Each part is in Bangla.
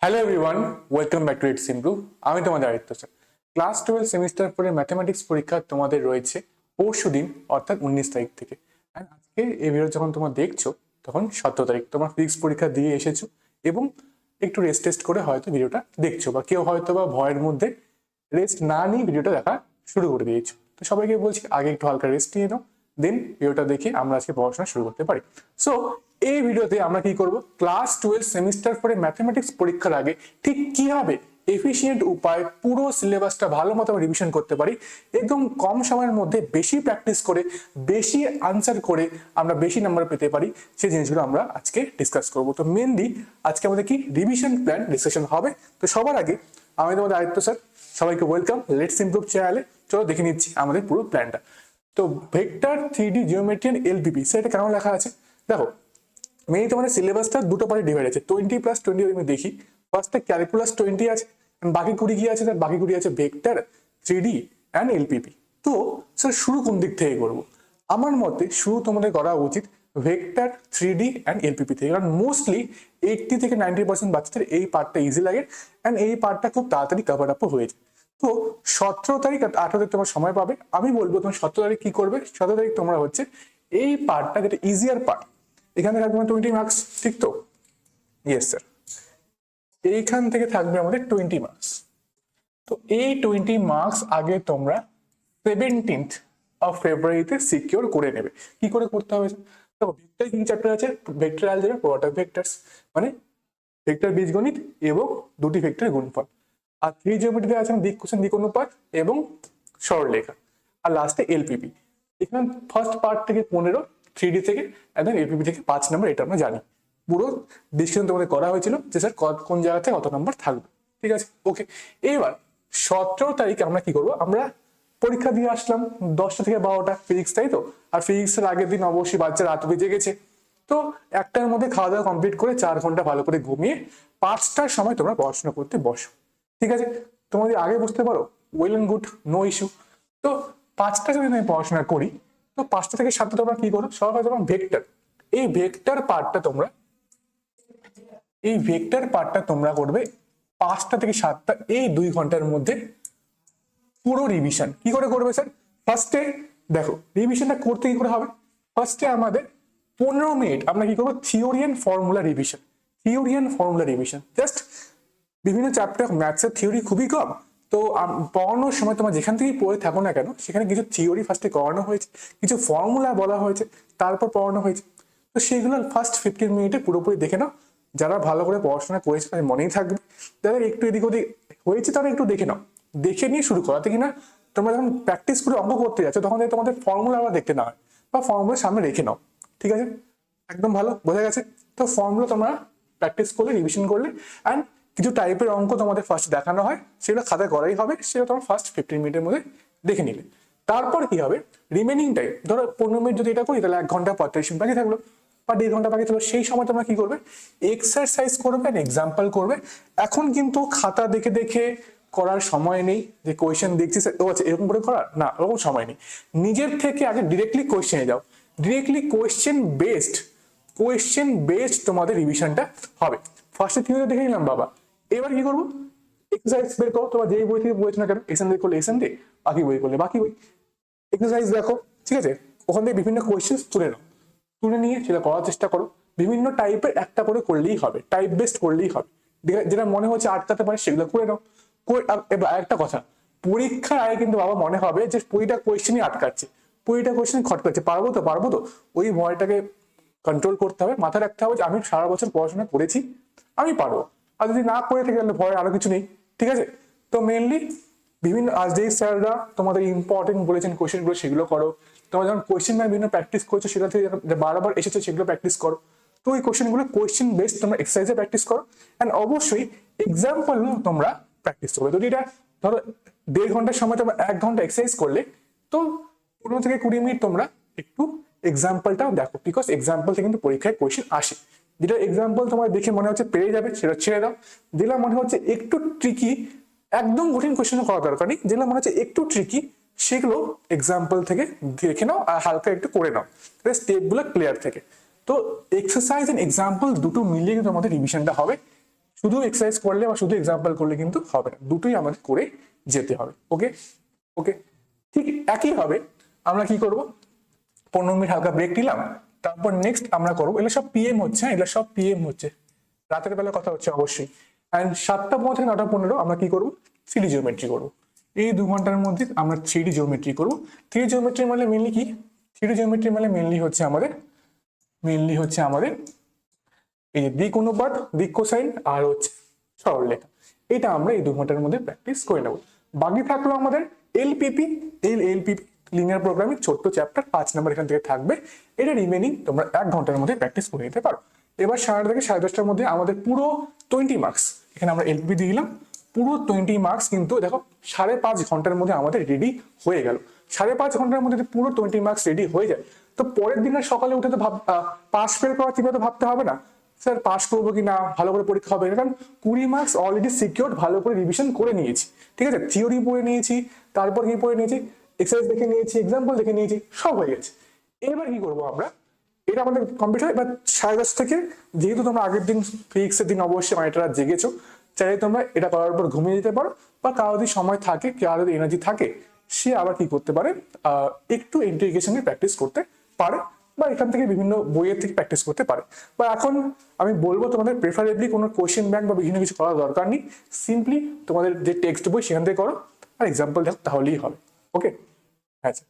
Hello everyone, welcome back to its improve. আমি তোমাদের Aditya sir. Class 12 semester 4 mathematics পরীক্ষা তোমাদের রয়েছে পরশু দিন, অর্থাৎ 19 তারিখ থেকে। আর আজকে এই ভিডিও যখন তোমরা দেখছো তখন 17 তারিখ। তোমরা ফিজিক্স পরীক্ষা দিয়ে এসেছো এবং একটু রেস্ট টেস্ট করে হয়তো ভিডিওটা দেখছো, বা কেউ হয়তো বা ভয়ের মধ্যে রেস্ট না নিয়ে ভিডিওটা দেখা শুরু করে দিয়েছো। তো সবাইকে বলছি আগে একটু হালকা রেস্ট নিয়ে নাও, দেন ভিডিওটা দেখে আমরা আজকে পড়াশোনা শুরু করতে পারি। সো এই ভিডিওতে আমরা কি করব, ক্লাস 12 সেমিস্টার 4 ম্যাথমেটিক্স পরীক্ষার আগে ঠিক কিভাবে এফিশিয়েন্ট উপায় পুরো সিলেবাসটা ভালো মতো রিভিশন করতে পারি, একদম কম সময়ের মধ্যে বেশি প্র্যাকটিস করে বেশি আনসার করে আমরা বেশি নাম্বার পেতে পারি, সেই জিনিসগুলো আমরা আজকে ডিসকাস করব। তো মেনলি আজকে আমাদের কি রিভিশন প্ল্যান ডিসকাশন হবে। তো সবার আগে আমি তোমাদের আদিত্য স্যার, সবাইকে ওয়েলকাম লেটস ইমপ্রুভ চ্যানেলে। চলো দেখে নিচ্ছি আমাদের পুরো প্ল্যানটা। তো vector 3D geometry and LPP, সেটা কেন লেখা আছে দেখো। মেইন তোমাদের সিলেবাসটা দুটো পার্টে ডিভাইড আছে, 20+20। আমি দেখি ফার্স্টে ক্যালকুলাস 20 আছে, বাকি 20 কি আছে স্যার? বাকি 20 আছে ভেক্টর 3D অ্যান্ড এলপিপি। তো স্যার শুরু কোন দিক থেকে করবো? আমার মতে শুরু তোমাদের করা উচিত ভেক্টর 3D অ্যান্ড এলপিপি থেকে, কারণ মোস্টলি 80 থেকে 90% বাচ্চাদের এই পার্টটা ইজি লাগে অ্যান্ড এই পার্টটা খুব তাড়াতাড়ি কভার আপ হয়েছে। তো 17 তারিখ আর 18 তারিখ তোমার সময় পাবে। আমি বলবো তোমার 17 তারিখ কি করবে, 17 তারিখ তোমরা হচ্ছে এই পার্টটা, যেটা ইজিয়ার পার্ট, এখানে থাকবে 20 মার্কস, ঠিক তো? Yes sir. এইখান থেকে থাকবে আমাদের 20 মার্কস। তো এই 20 মার্কস আগে তোমরা 17th অফ ফেব্রুয়ারিতে সিকিউর করে নেবে। কি করে করতে হবে? তো ভেক্টর কি চ্যাপ্টার আছে? Vector algebra, product of vectors, মানে ভেক্টর বীজগণিত এবং দুটি ভেক্টরের গুণফল। আর 3 জিওমেট্রিতে আছে দিক কোণ দিক অনুপাত এবং সরলরেখা। আর লাস্টে এলপিপি। এখানে ফার্স্ট পার্ট থেকে 15, 3D থেকে, একদম এলপিপি থেকে 5 নম্বর, এটা আমরা জানি। পুরো ডিসকাশন তোমাদের করা হয়েছিল যে স্যার কোন জায়গাতে কত নম্বর থাকবে। ঠিক আছে, ওকে। এবার 17 তারিখে আমরা কি করবো, আমরা পরীক্ষা দিয়ে আসলাম 10টা থেকে 12টা ফিজিক্স, তাই তো? আর ফিজিক্সের আগের দিন অবশ্যই বাচ্চা রাত অব্দি জেগেছে। তো একটার মধ্যে খাওয়া দাওয়া কমপ্লিট করে 4 ঘন্টা ভালো করে ঘুমিয়ে 5টার সময় তোমরা পড়াশোনা করতে বসো। ঠিক আছে, তোমরা যদি আগে বুঝতে পারো well and good, no issue. তো 5টা যদি আমি পড়াশোনা করি, তো 5টা থেকে 7টা তোমরা কি করো, সবাই তোমার ভেক্টর, এই ভেক্টর পার্টটা তোমরা করবে 5টা থেকে 7টা, এই 2 ঘন্টার মধ্যে পুরো রিভিশন। কি করে করবে স্যার? ফার্স্টে দেখো রিভিশনটা করতে কি করে হবে। ফার্স্টে আমাদের 15 মিনিট আমরা কি করবো, theory and formula revision. Just বিভিন্ন চ্যাপ্টার, ম্যাথসের থিওরি খুবই কম, তো পড়ানোর সময় তোমার যেখান থেকেই পড়ে থাকো না কেন, সেখানে কিছু থিওরি ফার্স্টে করানো হয়েছে, কিছু ফর্মুলা বলা হয়েছে, তারপর পড়ানো হয়েছে। তো সেইগুলো ফার্স্ট 15 মিনিটে পুরোপুরি দেখে নাও। যারা ভালো করে পড়াশোনা করেছে তাদের মনেই থাকবে, যাদের একটু এদিক ওদিক হয়েছে তারা একটু দেখে নাও, দেখে নিয়ে শুরু করাতে কিনা তোমরা যখন প্র্যাকটিস করে অঙ্ক করতে যাচ্ছ তখন তোমাদের ফর্মুলা আবার দেখতে না হয়, বা ফর্মুলা সামনে রেখে নাও। ঠিক আছে, একদম ভালো বোঝা গেছে। তো ফর্মুলা তোমরা প্র্যাকটিস করলে, রিভিশন করলে, অ্যান্ড কিছু টাইপের অঙ্ক তোমাদের ফার্স্ট দেখানো হয়, সেগুলো খাতায় করাই হবে, সেটা তোমার ফার্স্ট 15 মিনিটের মধ্যে দেখে নিলে। তারপর কি হবে, রিমেনিং টাইম ধরো 15 মিনিট যদি এটা করি, তাহলে 1 ঘন্টা 45 মিনিট বাকি থাকলো, বা 1.5 ঘন্টা বাকি থাকলো। সেই সময় তোমরা কি করবে, এক্সারসাইজ করবে, এক্সাম্পল করবে। এখন কিন্তু খাতা দেখে দেখে করার সময় নেই, যে কোয়েশ্চেন দেখছি ও আচ্ছা এরকম করে করার, না, ওরকম সময় নেই। নিজের থেকে আগে ডিরেক্টলি কোয়েশ্চেনে যাও, ডিরেক্টলি কোয়েশ্চেন বেসড তোমাদের রিভিশনটা হবে। ফার্স্টে থিওরি দেখে নিলাম বাবা, এবার কি করবো, এক্সারসাইজ বের করো। তোমার যেই বই থেকে পড়েছো না কেন, এক্সাম দিয়ে করলে এক্সাম দিয়ে, বাকি বই করলে বাকি বই, এক্সারসাইজ দেখো। ঠিক আছে, ওখান থেকে বিভিন্ন কোয়েশ্চেন তুলে নিয়ে সেটা করার চেষ্টা করো। বিভিন্ন টাইপের একটা করে করলেই হবে, টাইপ বেসড করলেই হবে। যেটা মনে হচ্ছে আটকাতে পারে সেগুলো করে নাও। এবার একটা কথা, পরীক্ষার আগে কিন্তু বাবা মনে হবে যে পুরোটা কোয়েশ্চেনই আটকাচ্ছে, পুরোটা কোয়েশ্চেন খটকাচ্ছে, পারবো তো, ওই ভয়টাকে কন্ট্রোল করতে হবে। মাথায় রাখতে হবে যে আমি সারা বছর পড়াশোনা করেছি, আমি পারবো। আর যদি না করে থাকে তাহলে ভয় আরো কিছু নেই। ঠিক আছে, তো মেনলি বিভিন্ন আজ যেই স্যাররা তোমাদের ইম্পর্টেন্ট বলেছেন কোয়েশ্চেনগুলো, সেগুলো করো। তোমরা যখন কোয়েশ্চেন বিভিন্ন প্র্যাকটিস করছো, সেটা থেকে বারবার এসেছো, সেগুলো প্র্যাকটিস করো। তো ওই কোয়েশ্চেনগুলো কোয়েশ্চেন বেসড তোমরা এক্সারসাইজে প্র্যাকটিস করো, অ্যান্ড অবশ্যই এক্সাম্পল তোমরা প্র্যাকটিস করবে। তো এটা ধরো 1.5 ঘন্টার সময় তোমরা 1 ঘন্টা এক্সারসাইজ করলে, তো 15 থেকে 20 মিনিট তোমরা একটু এক্সাম্পলটাও দেখো, বিকজ এক্সাম্পল থেকে কিন্তু পরীক্ষায় কোয়েশ্চেন আসে। যেটা এক্সাম্পল তোমার দেখে মনে হচ্ছে পেরে যাবে, সেটা ছেড়ে দাও। যেটা মনে হচ্ছে একটু ট্রিকি, একদম কঠিন কোয়েশ্চেন করা দরকার নেই, যেগুলো মনে হচ্ছে একটু ট্রিকি, সেগুলো এক্সাম্পল থেকে দেখে নাও আর হালকা একটু করে নাও, স্টেপগুলো ক্লিয়ার থেকে। তো এক্সারসাইজ এন্ড এক্সাম্পল দুটো মিলিয়ে কিন্তু আমাদের রিভিশনটা হবে। শুধু এক্সারসাইজ করলে বা শুধু এক্সাম্পল করলে কিন্তু হবে না, দুটোই আমাদের করে যেতে হবে। ওকে ওকে, ঠিক একই হবে। আমরা কি করব, 15 মিনিট হালকা ব্রেক নিলাম, তারপর নেক্সট আমরা করবো, এগুলো সব পিএম হচ্ছে, হ্যাঁ এগুলো সব পিএম হচ্ছে, রাতের বেলা কথা হচ্ছে অবশ্যই। অ্যান্ড 7টা 15 থেকে 9টা 15 আমরা কি করবো, থ্রি জিওমেট্রি করবো। এই 2 ঘন্টার মধ্যে আমরা থ্রি জিওমেট্রি করবো। থ্রি জিওমেট্রি মানে মেনলি কি, থ্রি জিওমেট্রি মানে মেনলি হচ্ছে আমাদের এই যে দিক অনুপাত, দিক কোসাইন আর হচ্ছে সরলরেখা, এটা আমরা এই 2 ঘন্টার মধ্যে প্র্যাকটিস করে নেবো। বাকি থাকলো আমাদের এলপিপি, এলপিপি লিনিয়ার প্রোগ্রামিং ছোট্ট চ্যাপ্টার 5 নম্বর এখান থেকে থাকবে। এটা রিমেনিং তোমরা 1 ঘন্টার মধ্যে প্র্যাকটিস করে নিতে পারো। এবার 9:30 থেকে 10:30টার মধ্যে আমাদের পুরো 20 মার্কস, এখানে আমরা এলপিপি দিয়ে দিলাম, পুরো 20 মার্কস কিন্তু দেখো 5.5 ঘন্টার মধ্যে আমাদের রেডি হয়ে গেল। 5.5 ঘন্টার মধ্যে যদি পুরো 20 মার্কস রেডি হয়ে যায়, তো পরের দিনের সকালে উঠে তো পাস ফেল করার চিন্তা তো ভাবতে হবে না, স্যার পাস করবো কি না, ভালো করে পরীক্ষা হবে, কারণ 20 মার্কস অলরেডি সিকিউরড, ভালো করে রিভিশন করে নিয়েছি। ঠিক আছে, থিওরি পড়ে নিয়েছি, তারপর কি পড়ে নিয়েছি, এক্সারসাইজ দেখে নিয়েছি, এক্সাম্পল দেখে নিয়েছি, সব হয়ে গেছে। এবার কি করবো আমরা, এটা আমাদের কমপ্লিট হয়। এবার 10:30 থেকে, যেহেতু তোমরা আগের দিন ফিক্সের দিন অবশ্যই এটা রাত জেগেছো, চাইলে তোমরা এটা করার পর ঘুমিয়ে যেতে পারো, বা কারো যদি সময় থাকে, কারো যদি এনার্জি থাকে, সে আবার কি করতে পারে, একটু ইন্টিগ্রেশনের প্র্যাকটিস করতে পারে, বা এখান থেকে বিভিন্ন বইয়ের থেকে প্র্যাকটিস করতে পারে। বা এখন আমি বলবো তোমাদের প্রেফারেবলি কোনো কোশ্চেন ব্যাংক বা বিভিন্ন কিছু করার দরকার নেই, সিম্পলি তোমাদের যে টেক্সট বই সেখান থেকে করো আর এক্সাম্পল দেখো, তাহলেই হবে। ওকে, আচ্ছা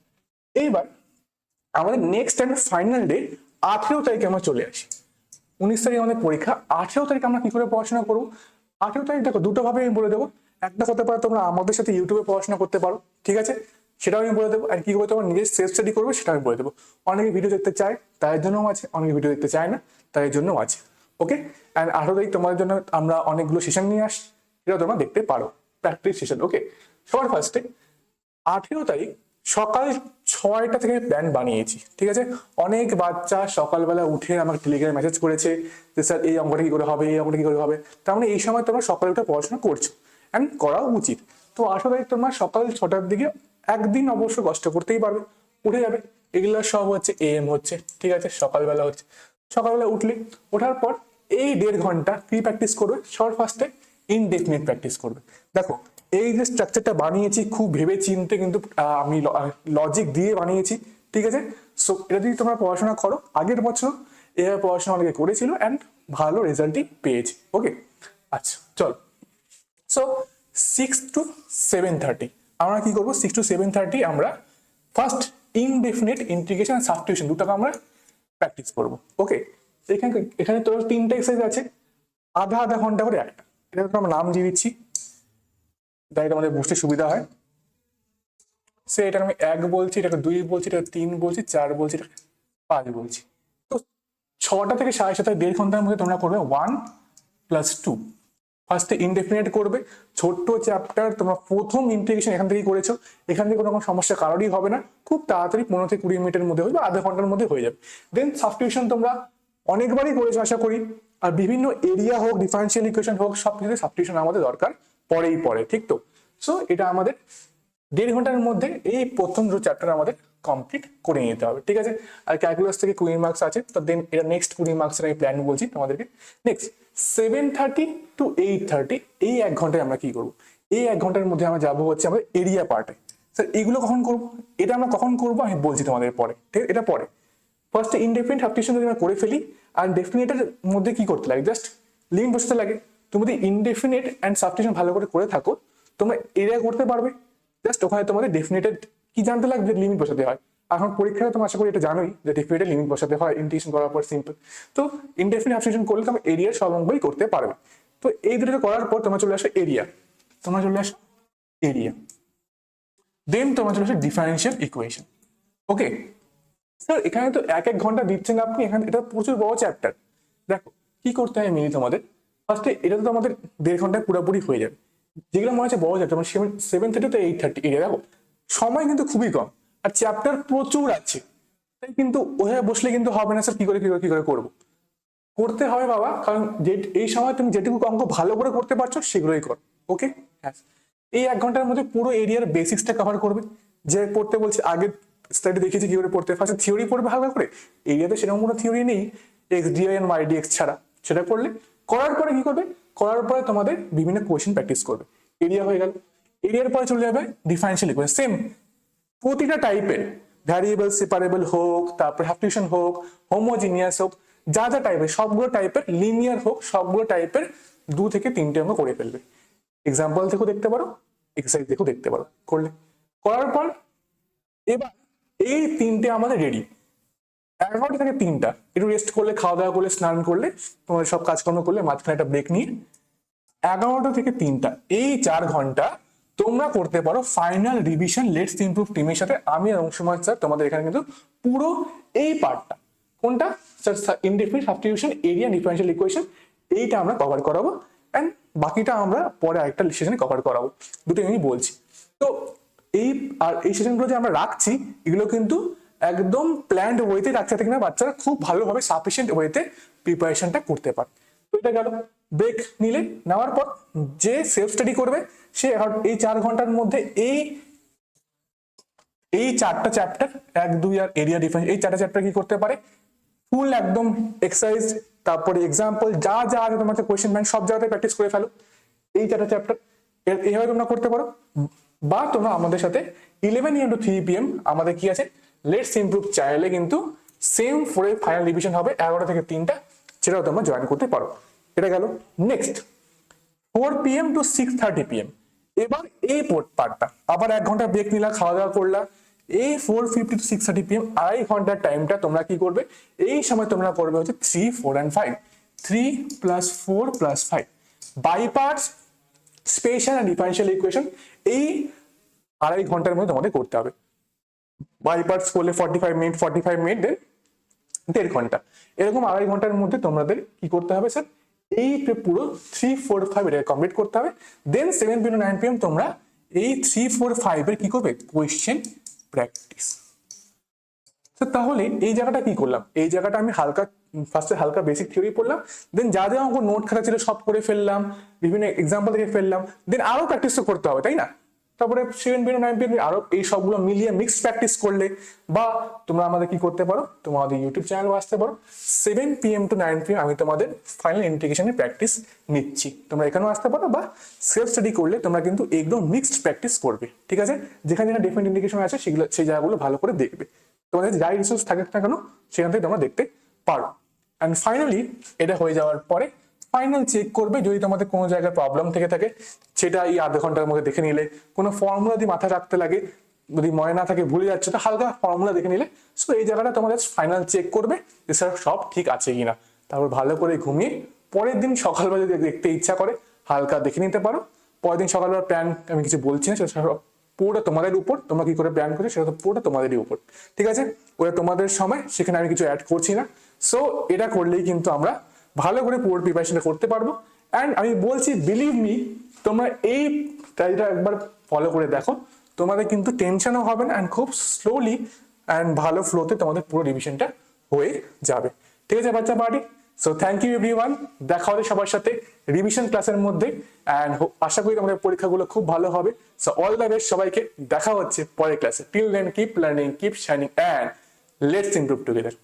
এইবার আমাদের নেক্সট অ্যান্ড ফাইনাল ডে 18 তারিখে আমরা চলে আসি। 19 তারিখে আমাদের পরীক্ষা, 18 তারিখে আমরা কি করে পড়াশোনা করবো। 18 তারিখ দেখো দুটো ভাবে আমি বলে দেবো। একটা হতে পারে তোমরা আমাদের সাথে ইউটিউবে পড়াশোনা করতে পারো, ঠিক আছে, সেটাও আমি বলে দেবো। আর কি করে তোমার নিজের সেলফ স্টাডি করবে সেটা আমি বলে দেবো। অনেকে ভিডিও দেখতে চায় তাদের জন্যও আছে, অনেকে ভিডিও দেখতে চায় না তাদের জন্যও আছে। ওকে, অ্যান্ড 18 তারিখ তোমাদের জন্য আমরা অনেকগুলো সেশন নিয়ে আসি, এটা তোমরা দেখতে পারো, প্র্যাকটিস সেশন। ওকে, সবার ফার্স্টে 18 তারিখ সকাল 6টা থেকে প্ল্যান বানিয়েছি, ঠিক আছে। অনেক বাচ্চা সকালবেলা উঠে আমাকে টেলিগ্রামে মেসেজ করেছে যে স্যার এই অঙ্কটা কি করে হবে, এই অঙ্কটা কি করে হবে। তার মানে এই সময় তোমরা সকালে উঠে পড়াশোনা করছো, অ্যান্ড করাও উচিত। তো 18 তারিখ তোমার সকাল 6টার দিকে একদিন অবশ্য কষ্ট করতেই পারবে, উঠে যাবে। এগুলো সব হচ্ছে এম হচ্ছে, ঠিক আছে, সকালবেলা হচ্ছে। সকালবেলা উঠলে, ওঠার পর এই 1.5 ঘন্টা কি প্র্যাকটিস করবে, সবার ফার্স্টে ইনডেফিনিট প্র্যাকটিস করবে। দেখো এই যে স্ট্রাকচারটা বানিয়েছি খুব ভেবে চিনতে, কিন্তু আমি লজিক দিয়ে বানিয়েছি, ঠিক আছে। সো এটা যদি তোমরা পড়াশোনা করো, আগের বছর এভাবে পড়াশোনা অনেকে করেছিল অ্যান্ড ভালো রেজাল্টই পেয়েছে। ওকে, আচ্ছা চলো। সো 6 to 7:30 আমরা কি করবো, 6 to 7:30 আমরা ফার্স্ট ইনডেফিনিট ইন্টিগ্রেশন আর সাবস্টিটিউশন দুটোকে আমরা প্র্যাকটিস করবো। ওকে, এখানে তোর 3টা এক্সারসাইজ আছে, আধা আধা ঘন্টা করে একটা। এটা আমরা নাম দিয়ে দিচ্ছি, তাই আমাদের বুঝতে সুবিধা হয়। সে এটা আমি 1 বলছি, এটাকে 2 বলছি, এটা 3 বলছি, 4 বলছি, এটা 5 বলছি। তো 6টা থেকে 7:30, 1.5 ঘন্টার মধ্যে তোমরা করবে 1 + 2। ফার্স্টে ইনডেফিনিট করবে, ছোট্ট চ্যাপ্টার, তোমরা প্রথম ইন্টিগ্রেশন এখান থেকেই করেছো, এখান থেকে কোনো রকম সমস্যা কারোরই হবে না, খুব তাড়াতাড়ি 15 থেকে 20 মিনিটের মধ্যে হয়ে যাবে, আধা ঘন্টার মধ্যে হয়ে যাবে। দেন সাবস্টিটিউশন তোমরা অনেকবারই করেছো আশা করি, আর বিভিন্ন এরিয়া হোক, ডিফারেন্সিয়াল ইকুয়েশন হোক, সব কিছুতে সাবস্টিটিউশন আমাদের দরকার পড়েই পড়ে, ঠিক তো। সো এটা আমাদের 1.5 ঘন্টার মধ্যে এই প্রথম যে চ্যাপ্টার আমাদের কমপ্লিট করে নিতে হবে, ঠিক আছে। আর ক্যালকুলাস থেকে 20 মার্কস আছে, তো দেন এটা নেক্সট 20 মার্কসের আমি প্ল্যান বলছি তোমাদেরকে। নেক্সট 7:30 to 8:30 এই 1 ঘন্টায় আমরা কি করবো, এই 1 ঘন্টার মধ্যে আমরা যাবো হচ্ছে আমাদের এরিয়া পার্টে। স্যার এগুলো কখন করবো, এটা আমরা কখন করবো আমি বলছি তোমাদের পরে, ঠিক আছে, এটা পরে। ফার্স্টে ইনডেফিনিট সাবস্টিটিউশন যদি আমরা করে ফেলি, আর ডেফিনিটের মধ্যে কি করতে লাগে, জাস্ট লিমিট বসাতে লাগে। তুমি যদি ইনডেফিনিট অ্যান্ড সাবস্টিটিউশন ভালো করে থাকো, তোমরা এরিয়া করতে পারবে। জাস্ট ওখানে তোমাদের ডেফিনেটেড কি জানতে লাগবে, লিমিট বসাতে হয়। এখন পরীক্ষায় তোমরা আশা করি এটা জানোই যে ডেফিনেটেড লিমিট বসাতে হয় ইন্টিগ্রেশন করার পর, সিম্পল। তো ইনডেফিনিট সাবস্টিটিউশন করলে তোমরা এরিয়ার সব অঙ্কই করতে পারবে। তো এই দুটো করার পর তোমরা চলে আসো এরিয়া, দেন তোমরা চলে আসো ডিফারেন্সিয়াল ইকুয়েশন। ওকে স্যার এখানে তো 1 ঘন্টা দিচ্ছেন আপনি, এখানে এটা প্রচুর বড় চ্যাপ্টার। দেখো কি করতে হয় মিনি তোমাদের, ফার্স্টে এটা তো আমাদের 1.5 ঘন্টায় পুরোপুরি হয়ে যাবে। যেগুলো মনে হচ্ছে বড় চ্যাপ্টার, 7:30 to 8:30 এরিয়া, দেখো সময় কিন্তু খুবই কম আর চ্যাপ্টার প্রচুর আছে, তাই কিন্তু ওখানে বসলে কিন্তু হবে না স্যার, কি করে করবো, করতে হবে বাবা, কারণ যে এই সময় তুমি যেটুকু অঙ্ক ভালো করে করতে পারছো সেগুলোই কর। ওকে, হ্যাঁ, এই 1 ঘন্টার মধ্যে পুরো এরিয়ার বেসিক্সটা কভার করবে। যে পড়তে বলছি, আগে স্টাডি দেখেছি কি করে পড়তে, ফার্স্টে থিওরি পড়বে ভালো করে, এরিয়াতে সেরকম কোনো থিওরি নেই, x dy and y dx ছাড়া, সেটা করলে করার পরে কি করবে, করার পরে তোমাদের বিভিন্ন কোয়েশ্চেন প্র্যাকটিস করবে। এরিয়া হয়ে গেল, এরিয়ার পরে চলে যাবে ডিফারেন্সিয়াল ইকুয়েশন। সেম প্রতিটা টাইপের ভ্যারিয়েবল সেপারেবল হোক, তারপর সাবস্টিটিউশন হোক, হোমোজিনিয়াস হোক, যা যা টাইপের সবগুলো টাইপের, লিনিয়ার হোক, সবগুলো টাইপের 2 থেকে 3টে অঙ্ক করে ফেলবে। এক্সাম্পল দেখো দেখতে পারো, এক্সারসাইজ দেখো দেখতে পারো, করলে করার পর এবার এই 3টে আমাদের রেডি। 11টা থেকে 3টা একটু রেস্ট করলে, খাওয়া দাওয়া করলে, স্নান করলে, তোমার সব কাজকর্ম করলে, মাঝখানে একটা ব্রেক নিয়ে 11টা থেকে 3টা এই 4 ঘন্টা তোমরা করতে পারো ফাইনাল রিভিশন লেটস ইমপ্রুভ টিমের সাথে। আমি আর অংশুমান স্যার তোমাদের এখানে কিন্তু পুরো এই পার্টটা, কোনটা sir, indefinite substitution, area, differential equation, এইটা আমরা কভার করাবো। এন্ড বাকিটা আমরা পরে আরেকটা সেশনে কভার করাবো। দুটো আমি বলছি। তো এই সেশনগুলো যে আমরা রাখছি, এগুলো কিন্তু একদম প্ল্যান্ড ওয়েতে রাখছে, কিনা বাচ্চারা খুব ভালোভাবে সাফিসিয়েন্ট ওয়েতে প্রিপারেশনটা করতে পারে। তো এটা গেল। ব্রেক নিলে, নেওয়ার পর যে সেলফ স্টাডি করবে সে এই 4 ঘন্টার মধ্যে এই 4টা চ্যাপ্টার, 1, 2 আর এরিয়া ডিফারেন্স, এই 4টা চ্যাপ্টার কি করতে পারে ফুল একদম এক্সারসাইজ, তারপরে এক্সাম্পল, যা যা আছে তোমার কোয়েশ্চেন ব্যাংক, সব জায়গাতে প্র্যাকটিস করে ফেলো এই 4টা চ্যাপ্টার। এইভাবে তোমরা করতে পারো। বা তোমরা আমাদের সাথে 11 AM to 3 PM আমাদের কি আছে লেটস ইমপ্রুভ চ্যানেলে কিন্তু সেম 4 এর ফাইনাল রিভিশন হবে 11টা থেকে 3টা, সেটাও তোমরা জয়েন করতে পারো। এটা গেল। নেক্সট 4 PM to 6:30 PM এবার এই পার্টটা আবার 1 ঘন্টা ব্রেক নিলা, খাওয়া দাওয়া করলা। এই 4:50 to 6:30 PM 2.5 ঘন্টার টাইমটা তোমরা কি করবে, এই সময় তোমরা করবে হচ্ছে 3, 4 and 5, 3 + 4 + 5 by parts, special and differential equation. এই 2.5 ঘন্টার মধ্যে তোমাদের করতে হবে। বাই পার্টস করলে 45 মিনিট, 45 মিনিট, দেন 1.5 ঘন্টা, এরকম 2.5 ঘন্টার মধ্যে তোমাদের কি করতে হবে স্যার, এই পুরো 3, 4, 5 এটা কমপ্লিট করতে হবে। দেন 7 PM to 9 PM তোমরা এই 3, 4, 5 এর কি করবে কোয়েশ্চেন প্র্যাকটিস। তাহলে এই জায়গাটা কি করলাম, এই জায়গাটা আমি ফার্স্টে হালকা বেসিক থিওরি পড়লাম, দেন যা যা অঙ্ক নোট খাতা ছিল সব করে ফেললাম, বিভিন্ন এক্সাম্পল থেকে ফেললাম, দেন আরো প্র্যাকটিস তো করতে হবে, তাই না? তারপরে 7 PM to 9 PM আরো এই সবগুলো মিলিয়ে মিক্স প্র্যাকটিস করলে, বা তোমরা আমাদের কি করতে পারো, তোমাদের ইউটিউব চ্যানেল আসতে পারো। 7 PM to 9 PM আমি তোমাদের ফাইনাল ইন্টিগ্রেশনের প্র্যাকটিস নিচ্ছি, তোমরা এখানেও আসতে পারো, বা সেলফ স্টাডি করলে তোমরা কিন্তু একদম মিক্সড প্র্যাকটিস করবে, ঠিক আছে? যেখানে যেখানে ডিফারেন্ট ইন্ডিকেশন আছে সেগুলো, সেই জায়গাগুলো ভালো করে দেখবে। তোমাদের যাই রিসোর্স থাকে না কেন সেখান থেকে তোমরা দেখতে পারো। অ্যান্ড ফাইনালি এটা হয়ে যাওয়ার পরে ফাইনাল চেক করবে, যদি তোমাদের কোনো জায়গায় প্রবলেম থেকে থাকে সেটা এই 1/2 ঘন্টার মধ্যে দেখে নিলে, কোনো ফর্মুলা দিয়ে মাথায় রাখতে লাগে, যদি মনে না থাকে ভুলে যাচ্ছে, তো হালকা ফর্মুলা দেখে নিলে। সো এই জায়গাটা তোমাদের ফাইনাল চেক করবে যে স্যার সব ঠিক আছে কিনা। তারপর ভালো করে ঘুমিয়ে পরের দিন সকালবেলা যদি দেখতে ইচ্ছা করে হালকা দেখে নিতে পারো। পরের দিন সকালবেলা প্ল্যান আমি কিছু বলছি না, সেটা পুরোটা তোমাদের উপর, তোমরা কি করে প্ল্যান করছো সেটা তো পুরোটা তোমাদেরই উপর, ঠিক আছে? ওটা তোমাদের সময়, সেখানে আমি কিছু অ্যাড করছি না। সো এটা করলেই কিন্তু আমরা ভালো করে পুরো প্রিপারেশনটা করতে পারবো। অ্যান্ড আমি বলছি, বিলিভ মি, তোমরা এই টাইপটা একবার ফলো করে দেখো, তোমাদের কিন্তু টেনশনও হবে না, অ্যান্ড খুব স্লোলি অ্যান্ড ভালো ফ্লোতে তোমাদের পুরো রিভিশনটা হয়ে যাবে, ঠিক আছে বাচ্চা party? So thank you everyone, দেখা হবে সবার সাথে রিভিশন ক্লাসের মধ্যে, অ্যান্ড আশা করি তোমাদের পরীক্ষাগুলো খুব ভালো হবে। সো অল দ্য বেস্ট সবাইকে, দেখা হচ্ছে পরের ক্লাসে। Till then keep learning, keep shining, and let's improve together.